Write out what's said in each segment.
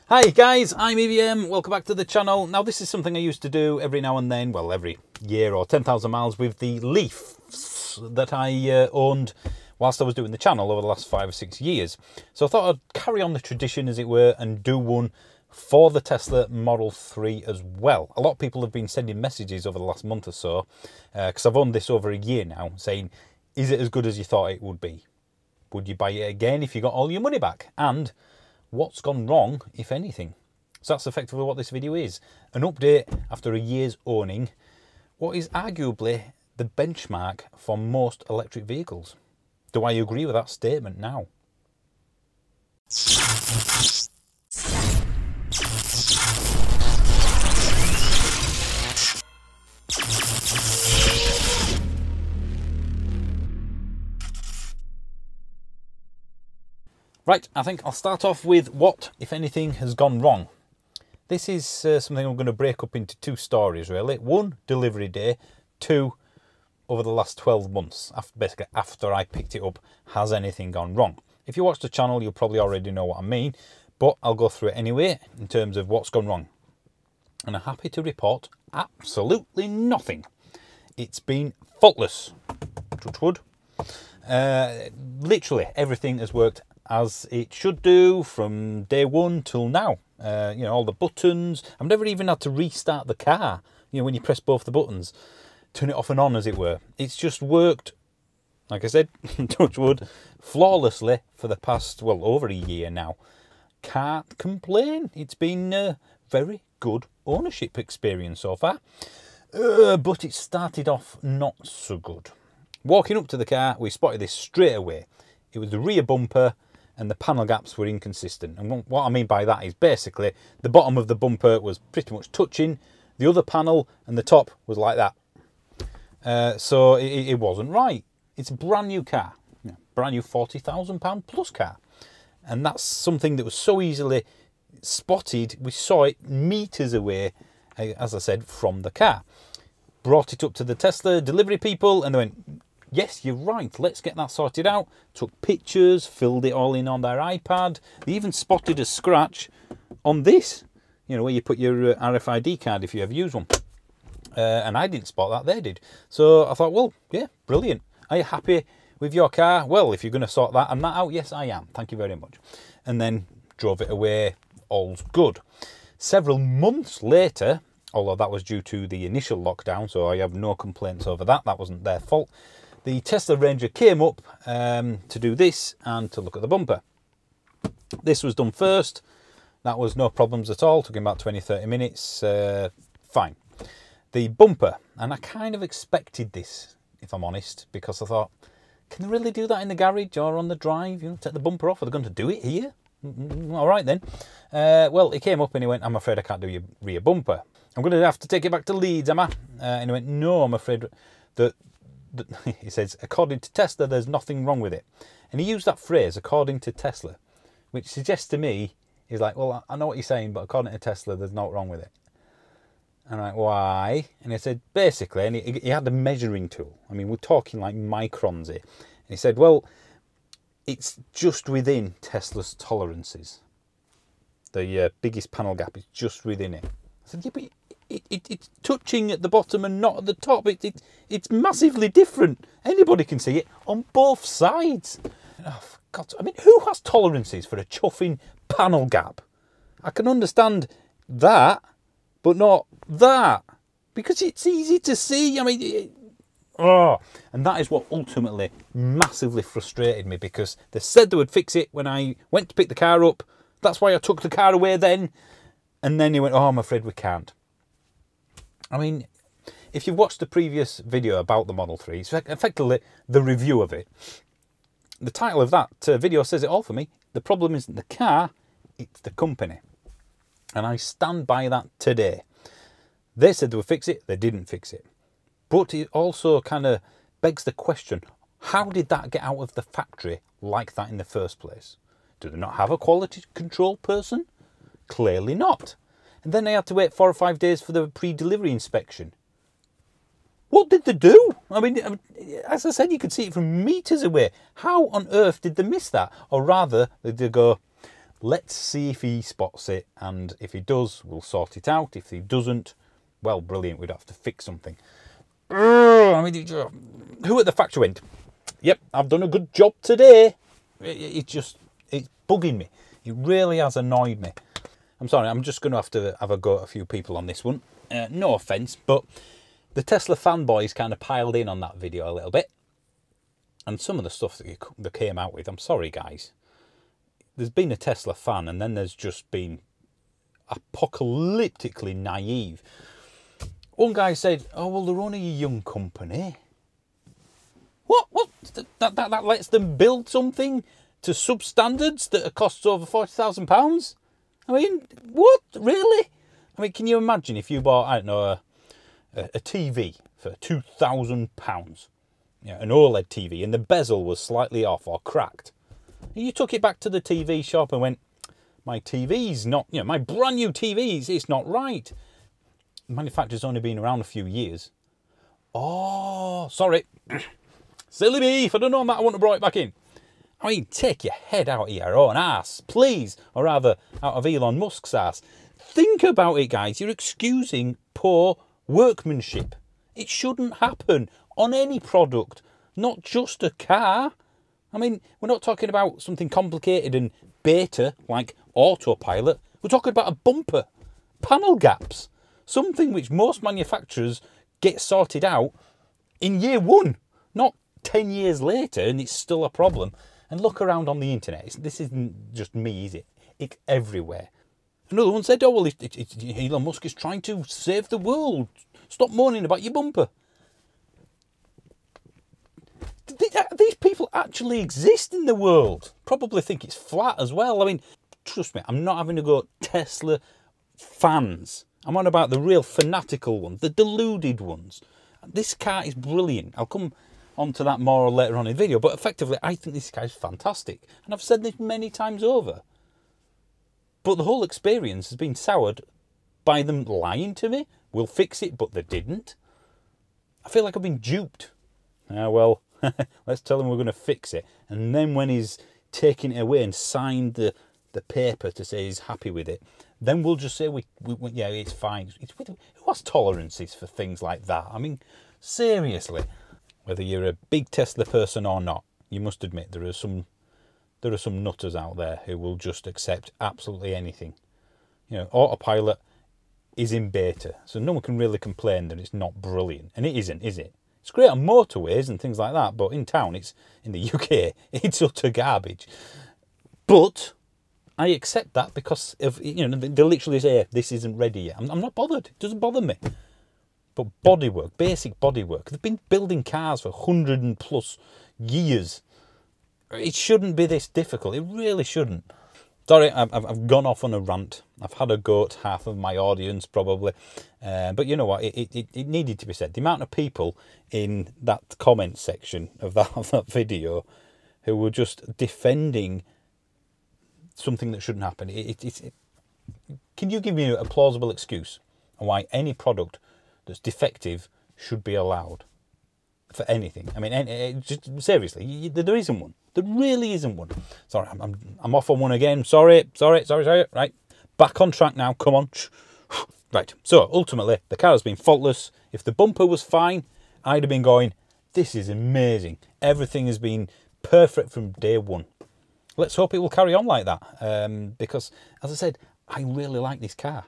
Hi guys, I'm EVM, welcome back to the channel. Now this is something I used to do every now and then, well every year or 10,000 miles with the Leafs that I owned whilst I was doing the channel over the last 5 or 6 years. So I thought I'd carry on the tradition as it were and do one for the Tesla Model 3 as well. A lot of people have been sending messages over the last month or so, because I've owned this over a year now, saying, is it as good as you thought it would be? Would you buy it again if you got all your money back? And what's gone wrong, if anything? So that's effectively what this video is. An update after a year's owning what is arguably the benchmark for most electric vehicles. Do I agree with that statement now? Right, I think I'll start off with what, if anything, has gone wrong. This is something I'm going to break up into two stories, really. One, delivery day. Two, over the last 12 months, basically after I picked it up, has anything gone wrong? If you watch the channel, you'll probably already know what I mean, but I'll go through it anyway in terms of what's gone wrong. And I'm happy to report absolutely nothing. It's been faultless, touch wood. Literally everything has worked as it should do from day one till now. You know, all the buttons. I've never even had to restart the car. You know, when you press both the buttons, turn it off and on, as it were. It's just worked, like I said, touch wood, flawlessly for the past, well, over a year now. Can't complain. It's been a very good ownership experience so far. But it started off not so good. Walking up to the car, we spotted this straight away. It was the rear bumper and the panel gaps were inconsistent. And what I mean by that is basically the bottom of the bumper was pretty much touching the other panel and the top was like that. So it wasn't right. It's a brand new car, brand new £40,000 plus car. And that's something that was so easily spotted. We saw it meters away, as I said, from the car. Brought it up to the Tesla delivery people and they went, yes, you're right, let's get that sorted out. Took pictures, filled it all in on their iPad. They even spotted a scratch on this, you know, where you put your RFID card if you ever use one. And I didn't spot that, they did. So I thought, well, yeah, brilliant. Are you happy with your car? Well, if you're going to sort that and that out, yes, I am. Thank you very much. And then drove it away, all's good. Several months later, although that was due to the initial lockdown, so I have no complaints over that. That wasn't their fault. The Tesla Ranger came up to do this and to look at the bumper. This was done first. That was no problems at all. Took him about 20-30 minutes. Fine. The bumper, and I kind of expected this, if I'm honest, because I thought, can they really do that in the garage or on the drive? You know, take the bumper off. Are they going to do it here? All right then. Well, he came up and he went, I'm afraid I can't do your rear bumper. I'm going to have to take it back to Leeds, am I? And he went, no, I'm afraid that he says, according to Tesla, there's nothing wrong with it. And he used that phrase, according to Tesla, which suggests to me, he's like, well, I know what you're saying, but according to Tesla, there's not wrong with it. And I'm like, why? And he said, basically, and he had a measuring tool. I mean, we're talking like microns here. And he said, well, it's just within Tesla's tolerances. The biggest panel gap is just within it. I said, yeah, but it's touching at the bottom and not at the top. It's massively different. Anybody can see it on both sides. Oh, for God's sake. I mean, who has tolerances for a chuffing panel gap? I can understand that, but not that. Because it's easy to see. I mean, and that is what ultimately massively frustrated me, because they said they would fix it when I went to pick the car up. That's why I took the car away then. And then he went, oh, I'm afraid we can't. I mean, if you've watched the previous video about the Model 3, it's effectively the review of it. The title of that video says it all for me. The problem isn't the car, it's the company. And I stand by that today. They said they would fix it, they didn't fix it. But it also kind of begs the question, how did that get out of the factory like that in the first place? Do they not have a quality control person? Clearly not. And then they had to wait 4 or 5 days for the pre-delivery inspection. What did they do? I mean, as I said, you could see it from meters away. How on earth did they miss that? Or rather, did they go, Let's see if he spots it, and if he does, we'll sort it out. If he doesn't, well, brilliant, we'd have to fix something. I mean, who at the factory went, yep, I've done a good job today. It's bugging me. It really has annoyed me. I'm sorry, I'm just going to have a go at a few people on this one. No offence, but the Tesla fanboys kind of piled in on that video a little bit. And some of the stuff that they came out with, I'm sorry guys. There's been a Tesla fan, and then there's just been apocalyptically naive. One guy said, oh, well, they're only a young company. What? That lets them build something to substandards that costs over £40,000? I mean, what? Really? I mean, can you imagine if you bought, I don't know, a TV for £2,000? Yeah, an OLED TV, and the bezel was slightly off or cracked. And you took it back to the TV shop and went, my TV's not, my brand new TV's, it's not right. The manufacturer's only been around a few years. Oh, sorry. Silly me, if I'd have known that, I wouldn't have brought it back in. I mean, take your head out of your own ass, please. Or rather, out of Elon Musk's ass. Think about it, guys. You're excusing poor workmanship. It shouldn't happen on any product, not just a car. I mean, we're not talking about something complicated and beta like autopilot. We're talking about a bumper, panel gaps, something which most manufacturers get sorted out in year one, not 10 years later, and it's still a problem. And look around on the internet. This isn't just me, is it? It's everywhere. Another one said, oh, well, Elon Musk is trying to save the world. Stop moaning about your bumper. These people actually exist in the world. Probably think it's flat as well. I mean, trust me, I'm not having to go Tesla fans. I'm on about the real fanatical ones, the deluded ones. This car is brilliant. I'll come on to that more later on in the video, but effectively, I think this car is fantastic. And I've said this many times over. But the whole experience has been soured by them lying to me. We'll fix it, but they didn't. I feel like I've been duped. Well, let's tell him we're going to fix it. And then when he's taken it away and signed the paper to say he's happy with it, then we'll just say, yeah, it's fine. Who has tolerances for things like that? I mean, seriously. Whether you're a big Tesla person or not, you must admit there are some nutters out there who will just accept absolutely anything. Autopilot is in beta, so no one can really complain that it's not brilliant. And it isn't, is it? It's great on motorways and things like that, but in town, in the UK, it's utter garbage. But I accept that because of, they literally say this isn't ready yet. I'm not bothered. It doesn't bother me. But bodywork, basic bodywork, they've been building cars for 100+ years. It shouldn't be this difficult. It really shouldn't. Sorry, I've gone off on a rant. I've had a go at half of my audience, probably. But you know what? It needed to be said. The amount of people in that comment section of that video who were just defending something that shouldn't happen. Can you give me a plausible excuse on why any product that's defective should be allowed for anything? I mean, just seriously, there isn't one. There really isn't one. Sorry, I'm off on one again. Sorry. Right, back on track now. Come on. Right. So ultimately, the car has been faultless. If the bumper was fine, I'd have been going, this is amazing. Everything has been perfect from day one. Let's hope it will carry on like that. Because, as I said, I really like this car.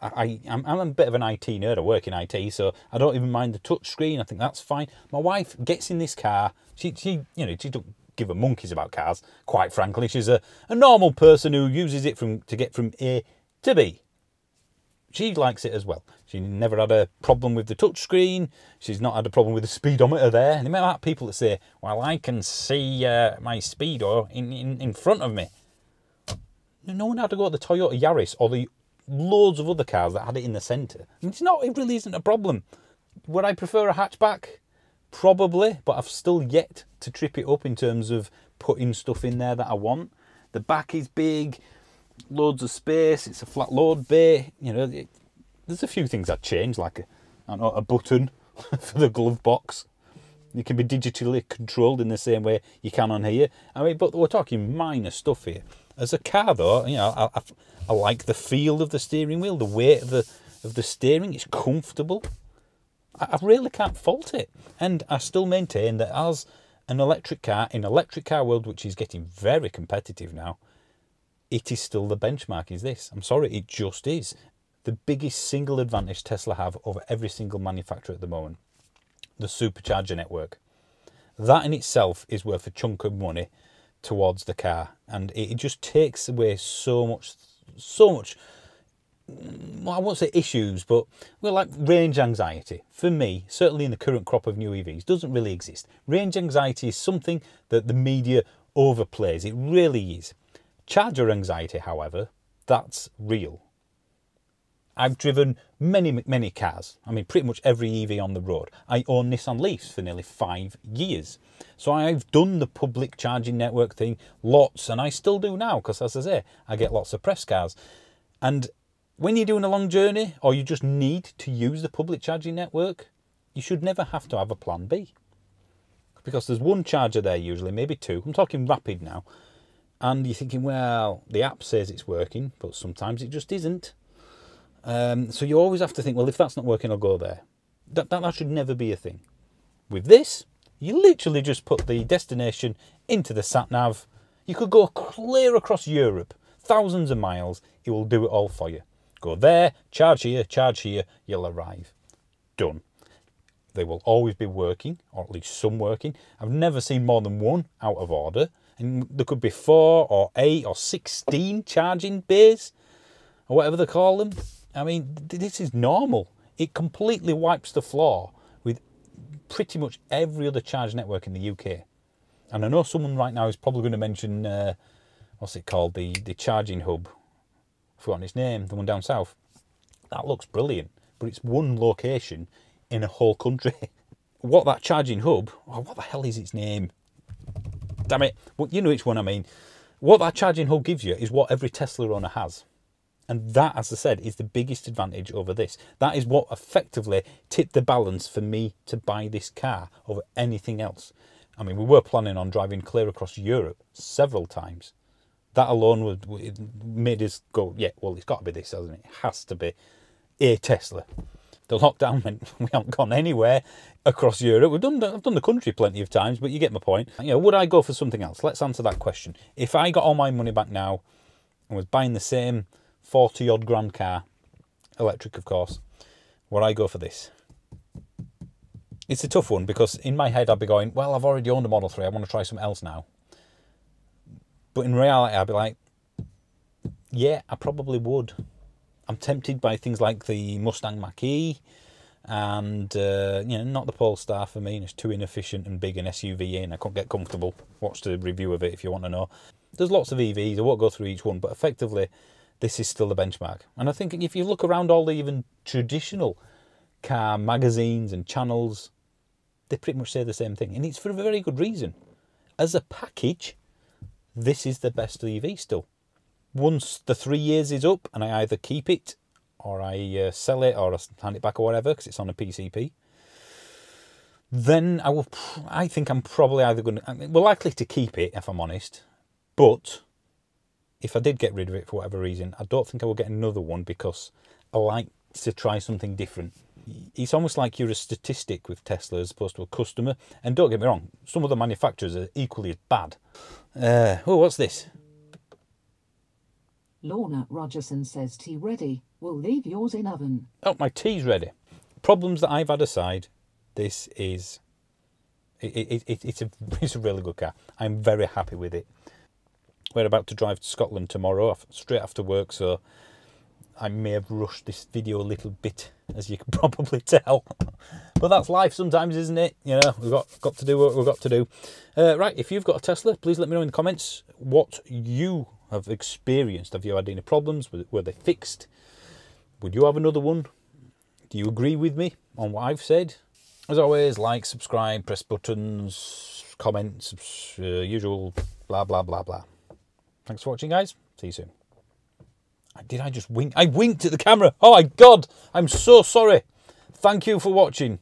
I'm a bit of an IT nerd. I work in IT, so I don't even mind the touch screen. I think that's fine. My wife gets in this car. She don't give a monkeys about cars, quite frankly. She's a normal person who uses it to get from A to B. She likes it as well. She never had a problem with the touch screen. She's not had a problem with the speedometer there. And the amount of people that say, well, I can see my speedo in front of me. No one had to go to the Toyota Yaris or the loads of other cars that had it in the centre. I mean, it really isn't a problem. Would I prefer a hatchback? Probably, but I've still yet to trip it up in terms of putting stuff in there that I want. The back is big, loads of space, it's a flat load bay. There's a few things I'd change, like a button for the glove box. It can be digitally controlled in the same way you can on here. I mean, but we're talking minor stuff here. As a car, though, you know, I like the feel of the steering wheel, the weight of the steering. It's comfortable. I really can't fault it. And I still maintain that as an electric car, in electric car world, which is getting very competitive now, it is still the benchmark, is this. I'm sorry, it just is. The biggest single advantage Tesla have over every single manufacturer at the moment, the supercharger network. That in itself is worth a chunk of money towards the car, and it just takes away so much, well, I won't say issues, but well, like range anxiety. For me, certainly in the current crop of new EVs, doesn't really exist. Range anxiety is something that the media overplays. It really is. Charger anxiety, however, that's real. I've driven many cars. I mean, pretty much every EV on the road. I own Nissan Leafs for nearly 5 years. So I've done the public charging network thing lots, and I still do now, because as I say, I get lots of press cars. And when you're doing a long journey, or you just need to use the public charging network, you should never have to have a plan B. Because there's one charger there usually, maybe two. I'm talking rapid now. And you're thinking, well, the app says it's working, but sometimes it just isn't. So you always have to think, well, if that's not working, I'll go there. That should never be a thing. With this, you literally just put the destination into the sat-nav. You could go clear across Europe, thousands of miles. It will do it all for you. Go there, charge here, you'll arrive. Done. They will always be working, or at least some working. I've never seen more than one out of order. And there could be 4 or 8 or 16 charging bays, or whatever they call them. I mean, this is normal. It completely wipes the floor with pretty much every other charge network in the UK. And I know someone right now is probably going to mention, what's it called, the charging hub. I've forgotten its name, the one down south. That looks brilliant, but it's one location in a whole country. What that charging hub, what the hell is its name? Damn it, well, you know which one I mean. What that charging hub gives you is what every Tesla owner has. And that, as I said, is the biggest advantage over this. That is what effectively tipped the balance for me to buy this car over anything else. I mean, we were planning on driving clear across Europe several times. That alone made us go, yeah, well, it's got to be this, hasn't it? It has to be a Tesla. The lockdown meant we haven't gone anywhere across Europe. I've done the country plenty of times, but you get my point. You know, would I go for something else? Let's answer that question. If I got all my money back now and was buying the same 40-odd grand car, electric of course, would I go for this? It's a tough one, because in my head I'd be going, well, I've already owned a Model 3, I want to try something else now. But in reality I'd be like, yeah, I probably would. I'm tempted by things like the Mustang Mach-E and, you know, not the Polestar for me. It's too inefficient and big an SUV and I couldn't get comfortable. Watch the review of it if you want to know. There's lots of EVs, I won't go through each one, but effectively this is still the benchmark. And I think if you look around all the even traditional car magazines and channels, they pretty much say the same thing. And it's for a very good reason. As a package, this is the best EV still. Once the 3 years is up and I either keep it or I sell it or I hand it back or whatever because it's on a PCP, then I think I'm probably either going to, we're likely to keep it if I'm honest, but if I did get rid of it for whatever reason, I don't think I will get another one because I like to try something different. It's almost like you're a statistic with Tesla as opposed to a customer. And don't get me wrong, some of the manufacturers are equally as bad. Oh, what's this? Lorna Rogerson says tea ready. We'll leave yours in oven. Oh, my tea's ready. Problems that I've had aside, this is... It's a really good car. I'm very happy with it. We're about to drive to Scotland tomorrow, straight after work, so I may have rushed this video a little bit, as you can probably tell. But that's life sometimes, isn't it? You know, we've got to do what we've got to do. Right, if you've got a Tesla, please let me know in the comments what you have experienced. Have you had any problems? Were they fixed? Would you have another one? Do you agree with me on what I've said? As always, like, subscribe, press buttons, comments, usual blah, blah, blah, blah. Thanks for watching, guys. See you soon. Did I just wink? I winked at the camera. Oh my God, I'm so sorry. Thank you for watching.